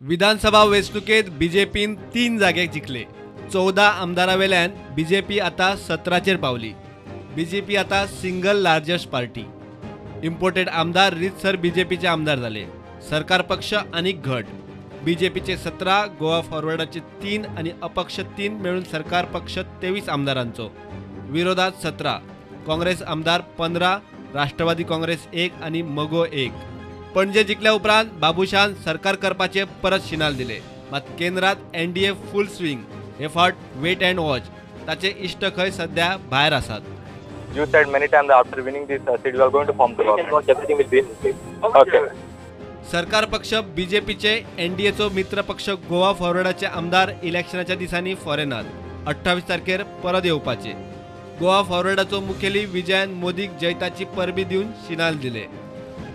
विधानसभा वेंचणुकेत बीजेपीन 3 जागे जिखले। 14 आमदारावेल्यान बीजेपी आता 17चेर पावली। बीजेपी आता सिंगल लार्जेस्ट पार्टी। इम्पोर्टेड आमदार रितसर बीजेपीचे आमदार झाले। सरकार पक्ष अनेक घट। बीजेपीचे 17, गोवा फॉरवर्डाचे 3 आणि अपक्ष 3 मिळून सरकार पक्ष 23 आमदारांचो। विरोधात 17, काँग्रेस आमदार 15, राष्ट्रवादी काँग्रेस 1 आणि मगो 1। पणजे जिखल्या उपरांत बाबुशान सरकार करपाचे परत शिनाल दिले। मात केंद्रात एनडीए फुल स्विंग। हे फावट वेट अँड वॉच। ताचे इष्ट खंय सध्या भायर आसात। You said many times that after winning this seat you are going to form the government. Everything will be okay. सरकार पक्ष बीजेपीचे एनडीएचो मित्र पक्ष गोवा फॉरवर्डाचे आमदार इलेक्शनाच्या दिसांनी फॉरेनात 28 तारखेर परत येवपाचे। गोवा फॉरवर्डाचो मुखेली विजयान मोदीक जैताची परबी दिवन शिनाल दिले।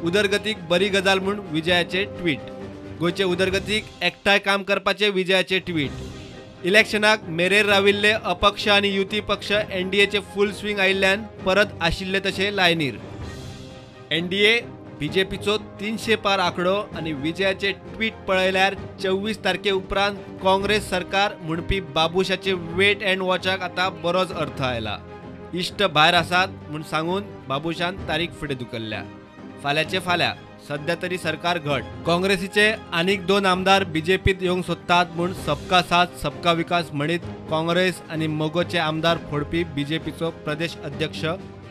उदरगतीक बरी गजाल म्हूण विजयाचे ट्वीट। गोयचे उदरगतीक एकठांय काम करपाचे विजयाचे ट्वीट। इलेक्शनाक मेरेर राविल्ले अपक्ष आणि युती पक्ष एनडीएचे फुल स्विंग आयिल्ल्यान परत आशिल्ले तशे लायनीर। एनडीए बीजेपीचो 300 पार आंकडो आणि विजयाचे ट्वीट पळयल्यार 24 तारखे उपरांत काँग्रेस सरकार म्हणपी बाबुशाचे वेट अँड वॉचाक आता बरोच अर्थ आयला। इष्ट भायर आसात म्हूण सांगून बाबुशान तारीख फुडें धुकल्ल्या। फाल्याचे फाल्यां सध्या तरी सरकार घट। काँग्रेसीचे आनीक 2 आमदार बीजेपीत येवंक सोदतात म्हूण सबका साथ सबका विकास म्हणीत काँग्रेस आणि मगोचे आमदार फोडपी बीजेपीचो प्रदेश अध्यक्ष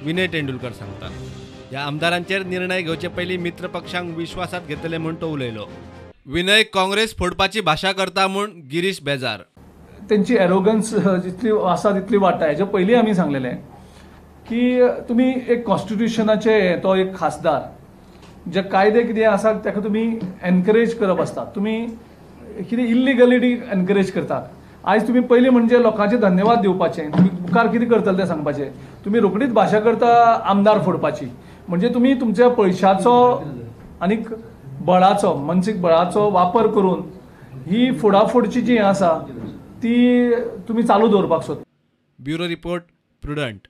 विनय तेंडुलकर सांगतात। या आमदारांचेर निर्णय घेवचे पयलीं मित्र पक्षांक विश्वासात घेतले म्हूण तो उलयलो। विनय काँग्रेस फोडपाची भाशा करता म्हूण गिरीश बेजार। त्यांची एरोगन्स जितली आसा तितली वाडटा। हेजे पयलीं आमी सांगलेलें की तुमी एक कॉन्स्टिट्युशनाचे तो एक खासदार जे कायदे कितें आसा ताका तुमी एनकरेज करप आसता। तुमी कितें इल्लिगलिटी एनकरेज करतात। आयज तुमी पयलीं म्हणजे लोकांचे धन्यवाद दिवपाचे, तुमी मुखार कितें करतले तें सांगपाचें। तुमी रोखडीच भाशा करता आमदार फोडपाची, म्हणजे तुमी तुमच्या पयशाचो आनीक बळाचो मानसीक बळाचो वापर करून ही फोडाफोडची जी आसा ती तुमी चालू दवरपाक सोदता। Bureau report prudent.